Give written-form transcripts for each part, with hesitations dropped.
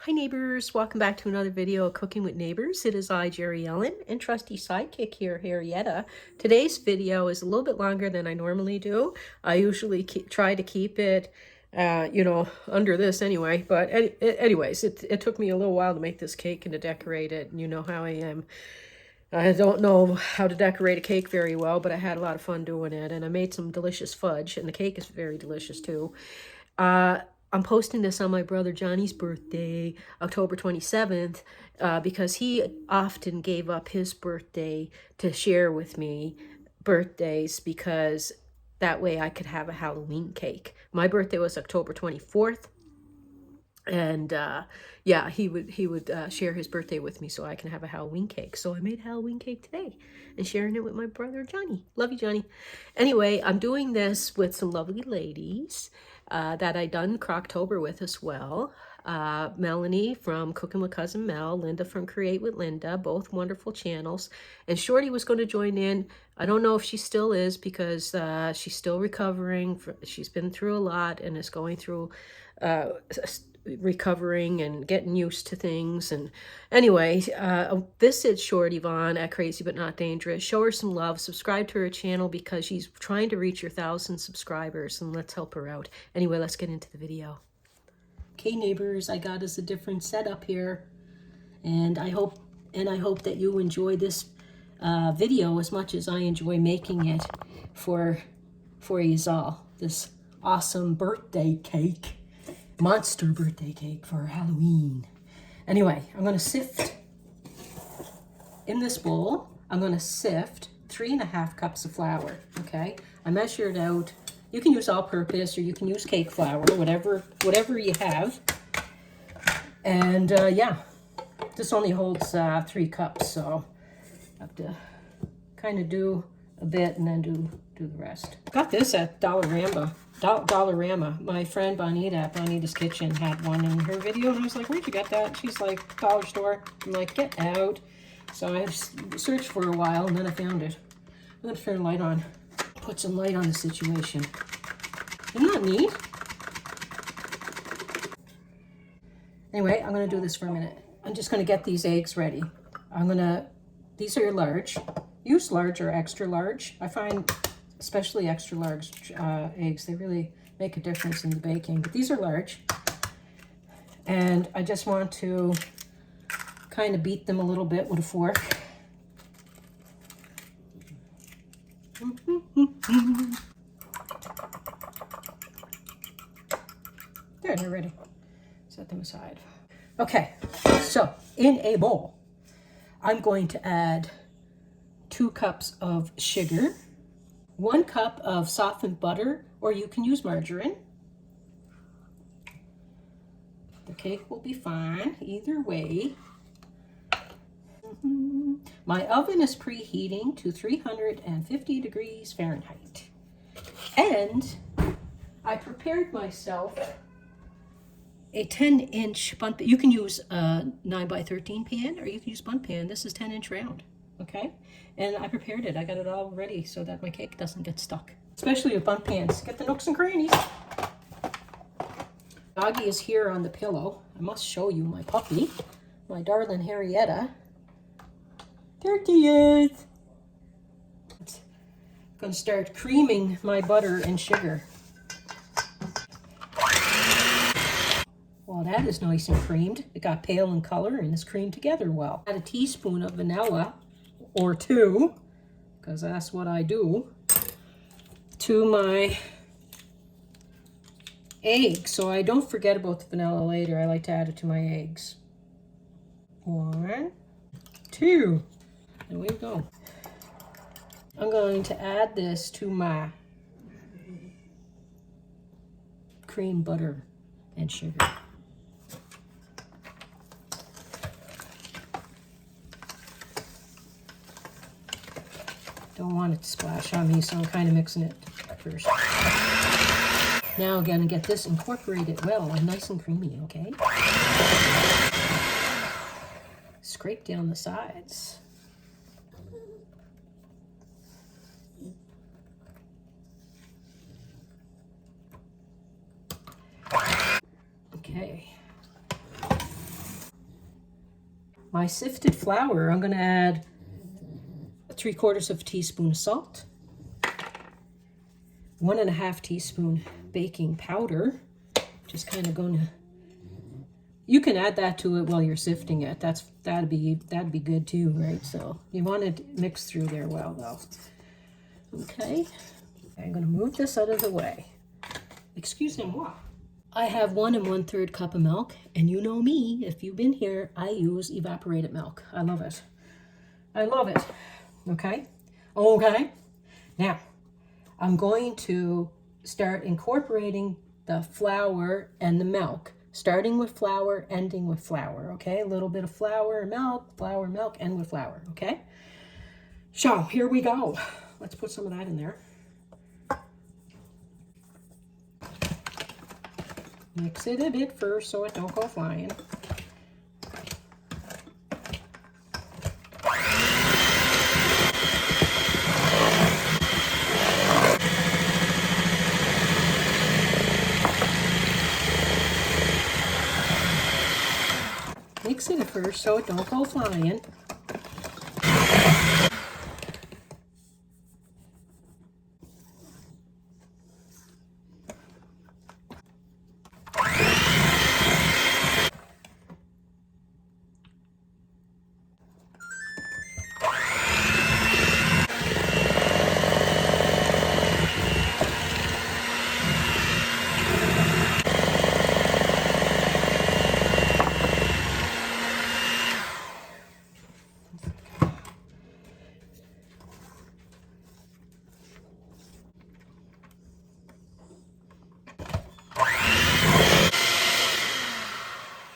Hi neighbors, welcome back to another video of Cooking with Neighbors. It is I, Jerry Ellen, and trusty sidekick here, Harrietta. Today's video is a little bit longer than I normally do. I usually try to keep it, under this anyway. But anyways, it took me a little while to make this cake and to decorate it. And you know how I am. I don't know how to decorate a cake very well, but I had a lot of fun doing it. And I made some delicious fudge, and the cake is very delicious too. I'm posting this on my brother Johnny's birthday, October 27th, because he often gave up his birthday to share with me birthdays because that way I could have a Halloween cake. My birthday was October 24th. And yeah, he would share his birthday with me so I can have a Halloween cake. So I made a Halloween cake today and sharing it with my brother Johnny. Love you, Johnny. Anyway, I'm doing this with some lovely ladies that I done Croctober with as well. Melanie from Cooking with Cousin Mel, Linda from Create with Linda, both wonderful channels. And Shorty was going to join in. I don't know if she still is because she's still recovering. She's been through a lot and is going through recovering and getting used to things. And anyway, visit Short Yvonne at Crazy But Not Dangerous. Show her some love. Subscribe to her channel because she's trying to reach her 1,000 subscribers, and let's help her out. Anyway, let's get into the video. Okay, neighbors, I got us a different setup here, and I hope that you enjoy this video as much as I enjoy making it for you all. This awesome birthday cake. Monster birthday cake for Halloween. Anyway, I'm going to sift in this bowl. I'm going to sift 3.5 cups of flour. Okay, I measured out. You can use all-purpose or you can use cake flour, whatever you have. And yeah, this only holds 3 cups, so I have to kind of do a bit and then do the rest. Got this at Dollarama. My friend Bonita at Bonita's Kitchen had one in her video, and I was like, where'd you get that? She's like, dollar store. I'm like, get out. So I searched for a while, and then I found it. I'm going to turn the light on. Put some light on the situation. Isn't that neat? Anyway, I'm going to do this for a minute. I'm just going to get these eggs ready. These are large. Use large or extra large. I find especially extra large eggs, they really make a difference in the baking. But these are large. And I just want to kind of beat them a little bit with a fork. There, they're ready. Set them aside. Okay, so in a bowl, I'm going to add 2 cups of sugar, 1 cup of softened butter, or you can use margarine. The cake will be fine either way. My oven is preheating to 350 degrees Fahrenheit. And I prepared myself a 10-inch bundt pan. You can use a 9x13 pan or you can use bundt pan. This is 10-inch round. Okay, and I prepared it. I got it all ready so that my cake doesn't get stuck. Especially with bundt pans. Get the nooks and crannies. Doggy is here on the pillow. I must show you my puppy, my darling Harrietta. There she is. I'm going to start creaming my butter and sugar. Well, that is nice and creamed. It got pale in color and is creamed together well. Add a teaspoon of vanilla, or 2, because that's what I do, to my eggs. So I don't forget about the vanilla later. I like to add it to my eggs. 1, 2. There we go. I'm going to add this to my cream butter and sugar. Don't want it to splash on me, so I'm kind of mixing it first. Now I'm going to get this incorporated well and nice and creamy, okay? Scrape down the sides. Okay. my sifted flour. I'm going to add 3/4 of a teaspoon of salt, 1.5 teaspoon baking powder. Just kind of going to, you can add that to it while you're sifting it. That'd be good too, right? So you want to mix through there well though. Okay, I'm going to move this out of the way. Excusez-moi. I have 1 1/3 cup of milk, and you know me, if you've been here, I use evaporated milk. I love it. I love it. Okay? Okay. Now, I'm going to start incorporating the flour and the milk, starting with flour, ending with flour, okay? A little bit of flour, milk, end with flour, okay? So, here we go. Let's put some of that in there. Mix it a bit first so it don't go flying. Mix it first so it don't go flying.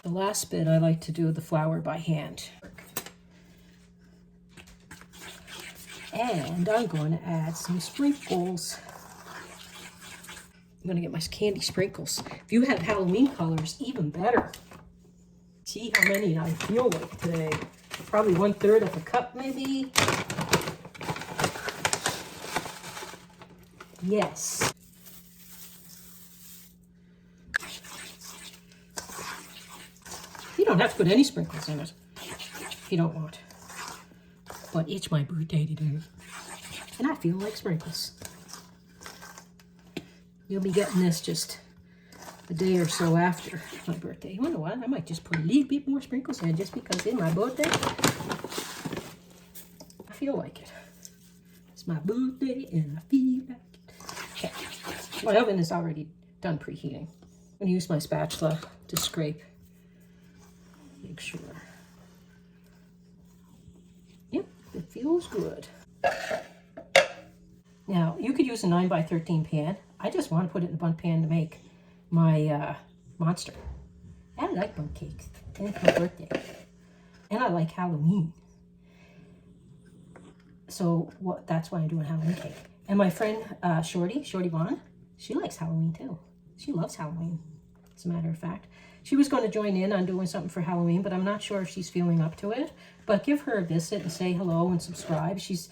The last bit I like to do the flour by hand. And I'm going to add some sprinkles. I'm going to get my candy sprinkles. If you have Halloween colors, even better. See how many I feel like today. Probably 1/3 of a cup maybe. Yes. You don't have to put any sprinkles in it if you don't want. But it's my birthday today, and I feel like sprinkles. You'll be getting this just a day or so after my birthday. You know what? I might just put a little bit more sprinkles in just because it's my birthday. I feel like it. It's my birthday and I feel like it. Okay. My oven is already done preheating. I'm going to use my spatula to scrape. Make sure. Yep, it feels good. Now, you could use a 9x13 pan. I just want to put it in a bundt pan to make my monster. I like bundt cake, and it's my birthday. And I like Halloween. So that's why I'm doing Halloween cake. And my friend Shorty Vaughn, she likes Halloween too. She loves Halloween, as a matter of fact. She was going to join in on doing something for Halloween, but I'm not sure if she's feeling up to it. But give her a visit and say hello and subscribe. She's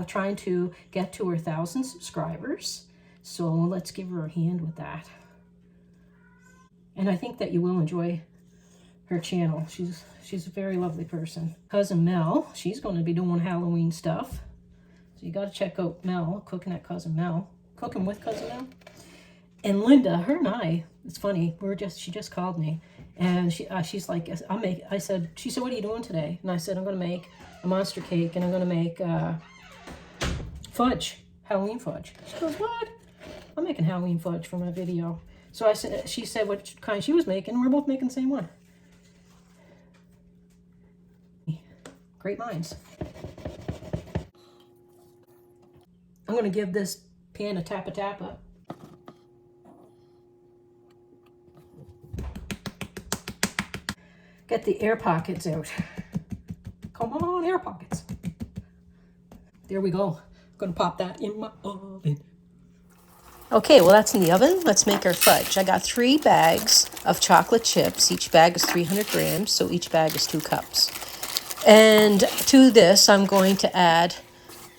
trying to get to her 1,000 subscribers. So let's give her a hand with that. And I think that you will enjoy her channel. She's a very lovely person. Cousin Mel, she's going to be doing Halloween stuff. So you got to check out Mel, cooking at Cousin Mel. Cooking with Cousin Mel. And Linda, her and I, it's funny, she just called me. And she's like, she said, what are you doing today? And I said, I'm going to make a monster cake and I'm going to make fudge, Halloween fudge. She goes, what? I'm making Halloween fudge for my video. So she said what kind she was making, and we're both making the same one. Great minds. I'm going to give this pan a tappa. Get the air pockets out. Come on, air pockets. There we go. I'm going to pop that in my oven. Okay, well that's in the oven. Let's make our fudge. I got 3 bags of chocolate chips. Each bag is 300 grams, so each bag is 2 cups. And to this, I'm going to add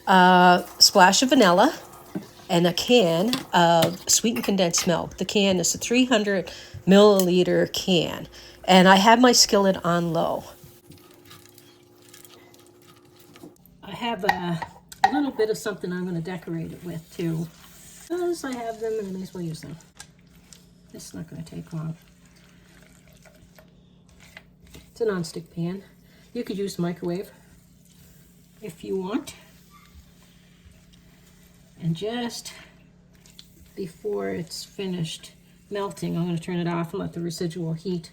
a splash of vanilla and a can of sweetened condensed milk. The can is a 300 milliliter can. And I have my skillet on low. have a little bit of something I'm going to decorate it with too. Because I have them and I may as well use them. This is not going to take long. It's a non-stick pan. You could use the microwave if you want. And just before it's finished melting, I'm going to turn it off and let the residual heat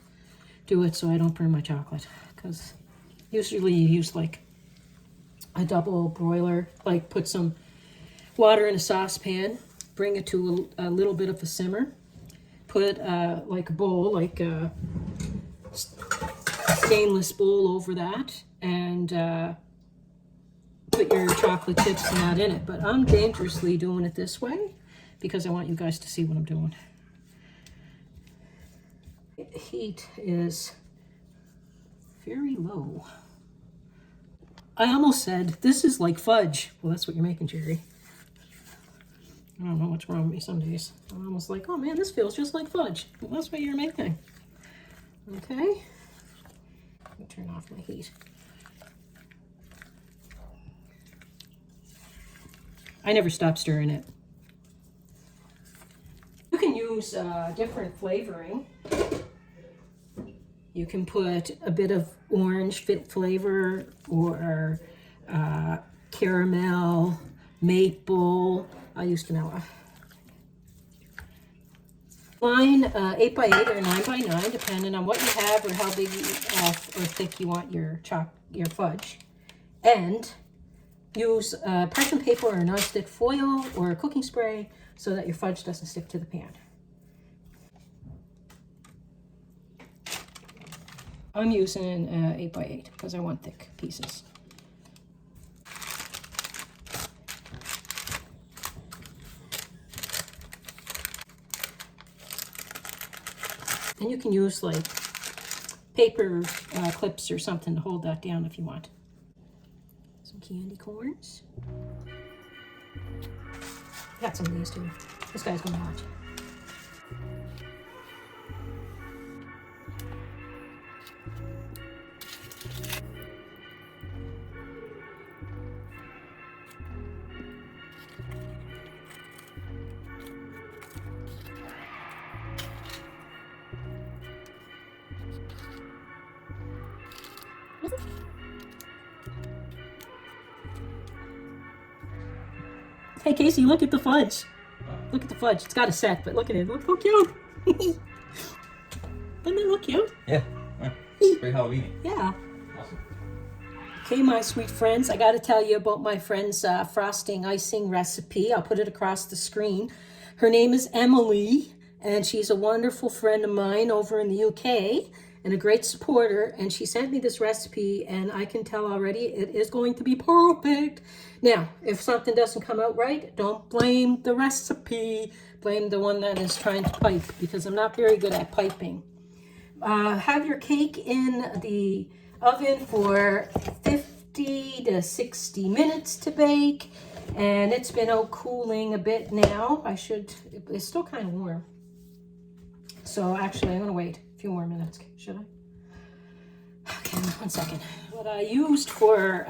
do it so I don't burn my chocolate. Because usually you use like a double broiler, like put some water in a saucepan, bring it to a little bit of a simmer, put like a bowl, like a stainless bowl over that, and put your chocolate chips and that in it. But I'm dangerously doing it this way because I want you guys to see what I'm doing. The heat is very low. I almost said, this is like fudge. Well, that's what you're making, Jerry. I don't know what's wrong with me some days. I'm almost like, oh man, this feels just like fudge. Well, that's what you're making. Okay. Let me turn off my heat. I never stop stirring it. You can use different flavoring. You can put a bit of orange flavor or caramel, maple. I use vanilla. Mine 8x8 or 9x9, depending on what you have or how big or thick you want your fudge. And use parchment paper or non-stick foil or cooking spray so that your fudge doesn't stick to the pan. I'm using 8x8 because I want thick pieces. And you can use like paper clips or something to hold that down if you want. Some candy corns. Got some of these too. This guy's gonna watch. Hey Casey, look at the fudge. Look at the fudge. It's got a set, but look at it. Look how cute. Doesn't it look cute? Yeah. It's very Halloween. Yeah. Awesome. Okay, my sweet friends, I got to tell you about my friend's frosting icing recipe. I'll put it across the screen. Her name is Emily, and she's a wonderful friend of mine over in the UK and a great supporter. And she sent me this recipe, and I can tell already it is going to be perfect. Now, if something doesn't come out right, don't blame the recipe. Blame the one that is trying to pipe, because I'm not very good at piping. Have your cake in the oven for 50 to 60 minutes to bake. And it's been out cooling a bit now. It's still kind of warm. So actually, I'm going to wait a few more minutes. Should I? Okay, 1 second. What I used for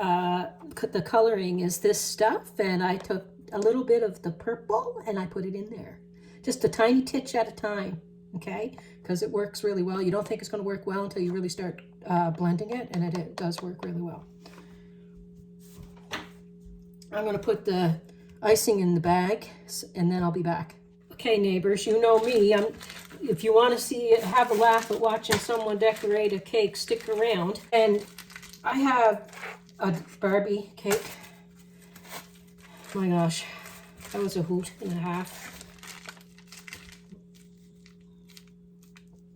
the coloring is this stuff, and I took a little bit of the purple and I put it in there. Just a tiny titch at a time, okay? Because it works really well. You don't think it's going to work well until you really start blending it, and it does work really well. I'm going to put the icing in the bag, and then I'll be back. Okay, neighbors, you know me. If you want to have a laugh at watching someone decorate a cake, stick around. And I have a Barbie cake. Oh my gosh, that was a hoot and a half.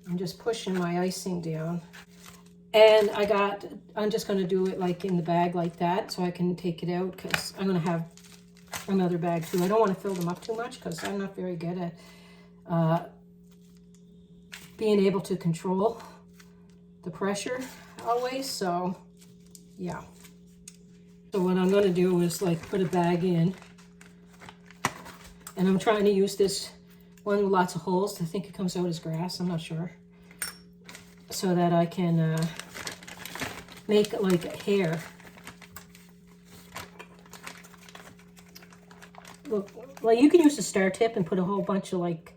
I'm just pushing my icing down. And I'm just going to do it like in the bag like that so I can take it out, because I'm going to have another bag too. I don't want to fill them up too much because I'm not very good at being able to control the pressure always. So yeah. So what I'm going to do is like put a bag in, and I'm trying to use this one with lots of holes. I think it comes out as grass. I'm not sure. So that I can make it like a hair. look, well, you can use a star tip and put a whole bunch of like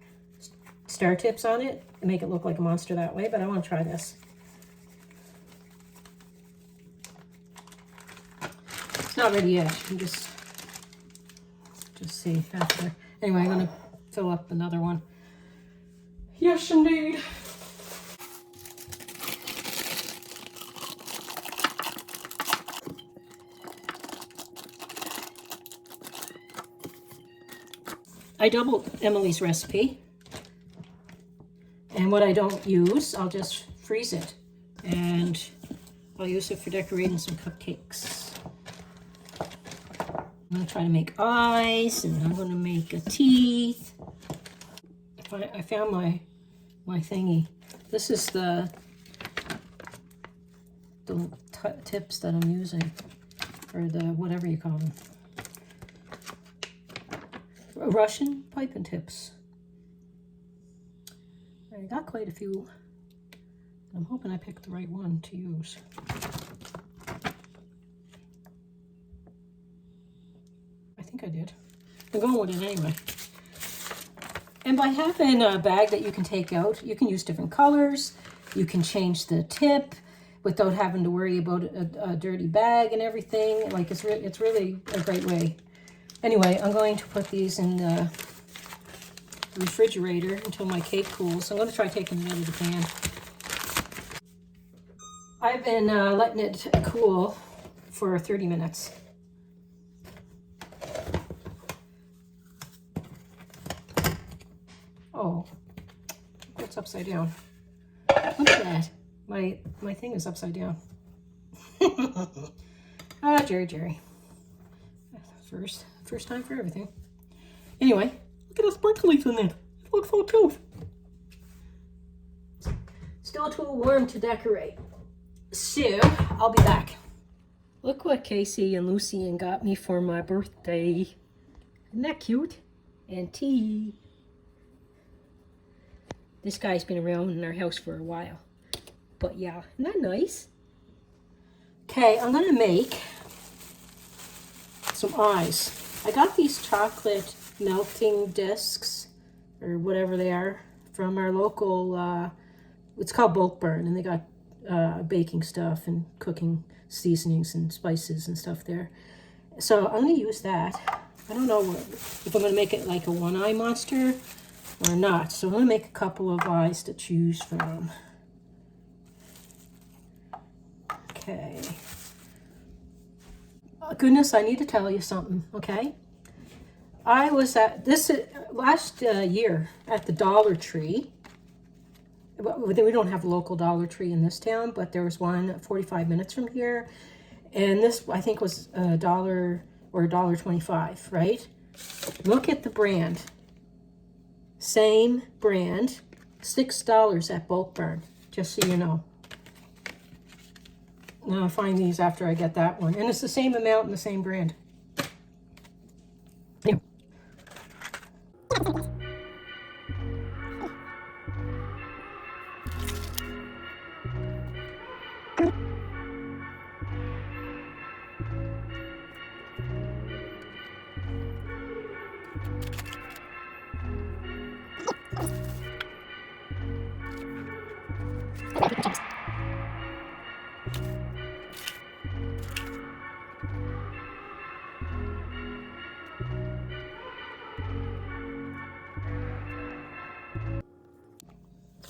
star tips on it and make it look like a monster that way, but I want to try this. It's not ready yet. You just see after. Anyway, I'm gonna fill up another one. Yes, indeed. I doubled Emily's recipe, and what I don't use, I'll just freeze it, and I'll use it for decorating some cupcakes. I'm gonna try to make eyes, and I'm gonna make a teeth. I found my thingy. This is the tips that I'm using, or the whatever you call them. Russian piping tips. I got quite a few. I'm hoping I picked the right one to use. I think I did. I'm going with it anyway. And by having a bag that you can take out, you can use different colors. You can change the tip without having to worry about a dirty bag and everything. Like it's really a great way. Anyway, I'm going to put these in the refrigerator until my cake cools. So I'm going to try taking it out of the pan. I've been letting it cool for 30 minutes. Oh, it's upside down. Look at that. My thing is upside down. Ah, Jerry. First time for everything. Anyway, look at the sparklies in there. It looks so cute. Still too warm to decorate. So, I'll be back. Look what Casey and Lucian got me for my birthday. Isn't that cute? And tea. This guy's been around in our house for a while. But yeah, isn't that nice? Okay, I'm gonna make some eyes. I got these chocolate melting discs, or whatever they are, from our local, it's called Bulk Burn, and they got baking stuff and cooking seasonings and spices and stuff there. So I'm going to use that. I don't know if I'm going to make it like a one-eye monster or not. So I'm going to make a couple of eyes to choose from. Okay. Oh, goodness, I need to tell you something, okay? I was at this last year at the Dollar Tree. We don't have a local Dollar Tree in this town, but there was one 45 minutes from here. And this, I think, was $1 or $1.25, right? Look at the brand. Same brand, $6 at Bulk Burn, just so you know. Now I'll find these after I get that one. And it's the same amount and the same brand. Yeah.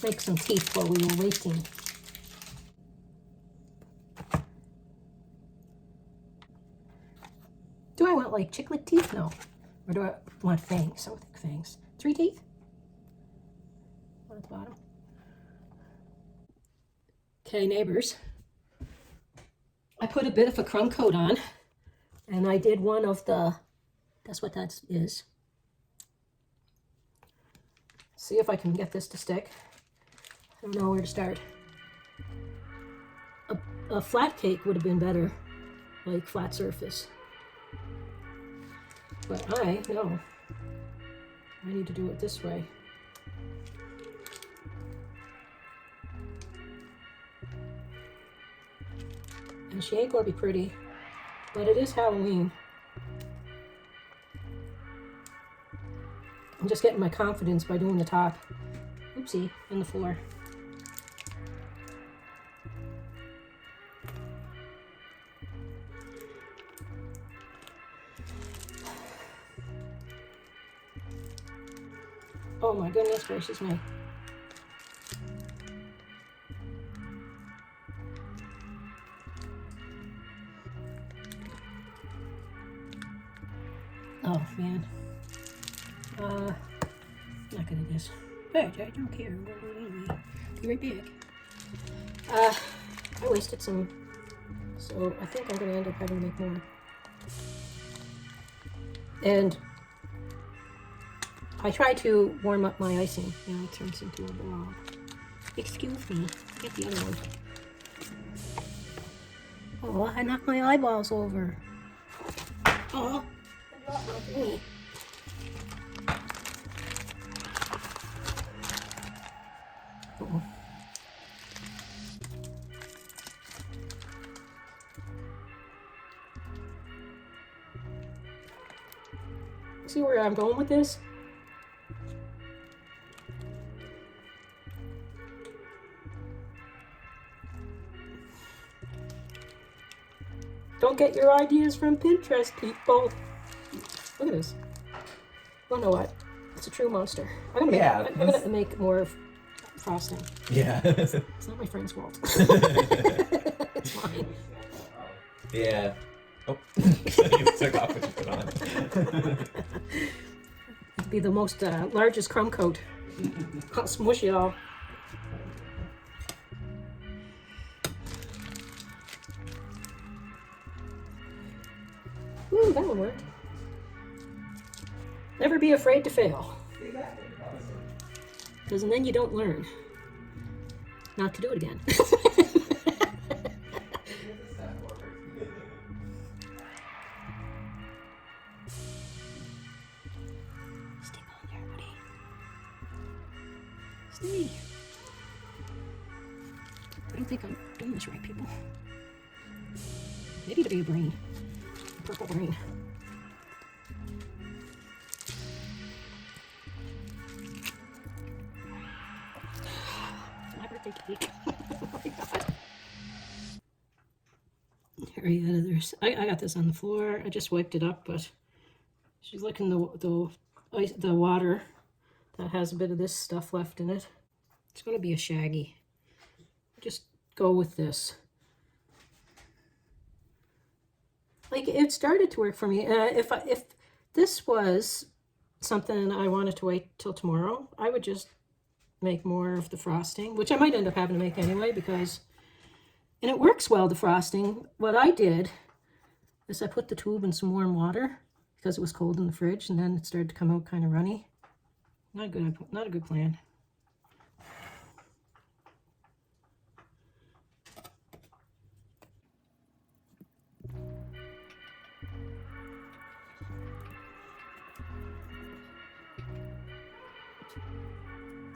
Make some teeth while we were waiting. Do I want like chiclet teeth? No. Or do I want fangs? So thick fangs. 3 teeth? One at the bottom. Okay, neighbors. I put a bit of a crumb coat on, and I did one of the, that's what that is. See if I can get this to stick. I don't know where to start. A flat cake would have been better, like flat surface. But I need to do it this way. And she ain't gonna be pretty, but it is Halloween. I'm just getting my confidence by doing the top. Oopsie, on the floor. Oh my goodness gracious me. Oh man. I'm not gonna just. Fudge, I don't care. I'm gonna do it anyway. Be right back. I wasted some, so I think I'm gonna end up having to make more. And I try to warm up my icing. Now it turns into a blob. Excuse me. Get the other one. Oh, I knocked my eyeballs over. Oh. Uh-oh. See where I'm going with this? Don't get your ideas from Pinterest, people. Look at this. Oh, know what? It's a true monster. I'm gonna make more frosting. Yeah. It's not my friend's fault. It's mine. Yeah. Oh, you took off what you put on. It'd be the most largest crumb coat. I'll smush it all. Ooh, that one worked. Never be afraid to fail. Because then you don't learn not to do it again. Stick on there, buddy. Stay. I don't think I'm doing this right, people. Maybe it'll be a brain. A purple brain. Cake. Oh my god. I got this on the floor. I just wiped it up, but she's licking the water that has a bit of this stuff left in it. It's gonna be a shaggy. Just go with this. Like, it started to work for me. If this was something I wanted to wait till tomorrow, I would just make more of the frosting, which I might end up having to make anyway, because, and it works well, the frosting. What I did is I put the tube in some warm water because it was cold in the fridge, and then it started to come out kind of runny. Not a good plan.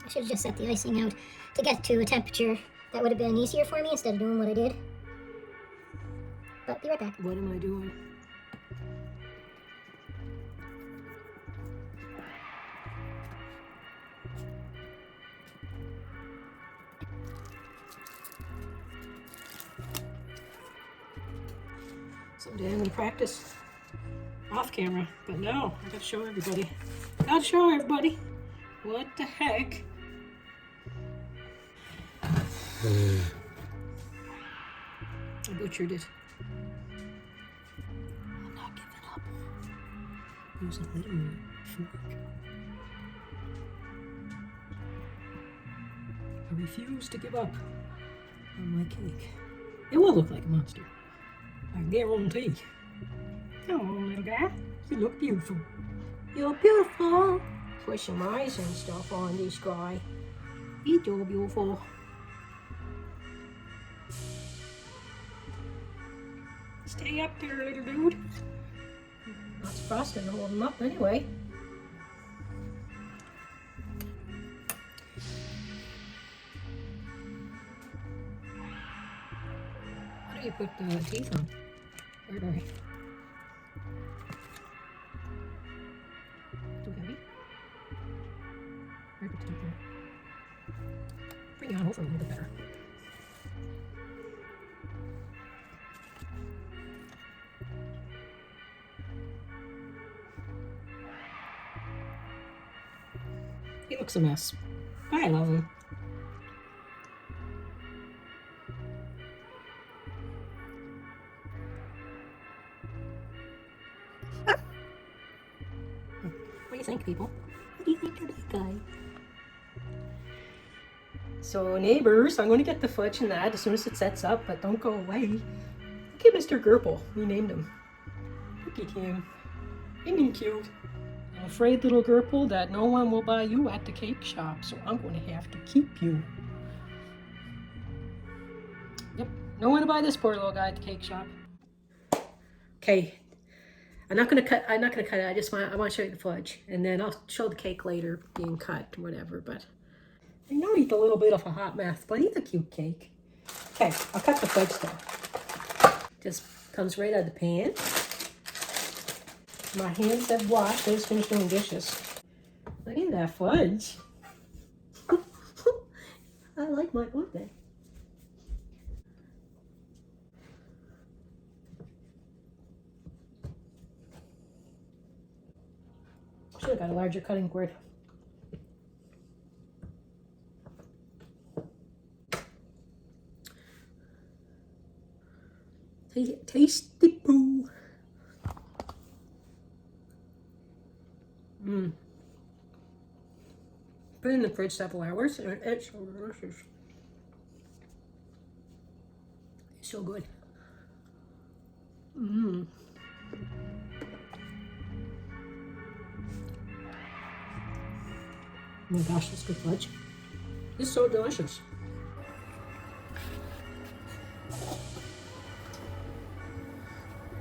I should have just set the icing out to get to a temperature that would have been easier for me instead of doing what I did. But be right back. What am I doing? Someday I'm gonna practice off camera, but no, I gotta show everybody. Gotta show everybody. What the heck? I butchered it. I'm not giving up. Use a little fork. I refuse to give up on my cake. It will look like a monster. I guarantee. Come on, little guy. You look beautiful. You're beautiful. Put some eyes and stuff on this guy. He's so beautiful. Stay up there, little dude. Lots of frosting to hold him up anyway. How do you put the teeth on? Where do I? Too heavy? hopefully a little bit better. He looks a mess. I love him. What do you think, people? What do you think of that guy? So neighbors, I'm going to get the fudge and that as soon as it sets up, but don't go away. Look at Mr. Gerbil. We named him. Look at him. Isn't he cute? I'm afraid, little Gerbil, that no one will buy you at the cake shop, so I'm going to have to keep you. Yep, no one to buy this poor little guy at the cake shop. Okay. I'm not gonna cut it. I want to show you the fudge, and then I'll show the cake later being cut, whatever. But I know he's a little bit of a hot mess, but he's a cute cake. Okay, I'll cut the fudge though. Just comes right out of the pan. My hands have washed. I just finished doing dishes. Look at that fudge. I like my birthday. Should have got a larger cutting board. Tasty poo. Put it in the fridge several hours and it's so delicious. It's so good. Oh my gosh, that's good fudge. It's so delicious.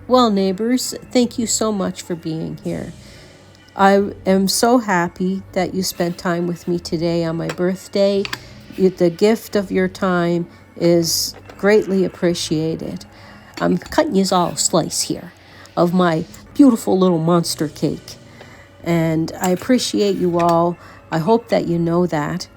Well, neighbors, thank you so much for being here. I am so happy that you spent time with me today on my birthday. The gift of your time is greatly appreciated. I'm cutting you all a slice here of my beautiful little monster cake. And I appreciate you all. I hope that you know that.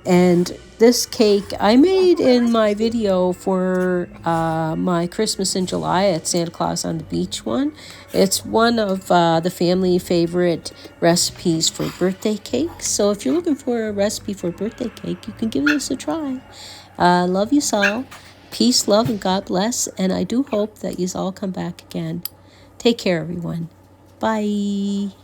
And this cake I made in my video for my Christmas in July at Santa Claus on the Beach one. It's one of the family favorite recipes for birthday cake. So if you're looking for a recipe for birthday cake, you can give this a try. Love you all. Peace, love, and God bless. And I do hope that you all come back again. Take care, everyone. Bye.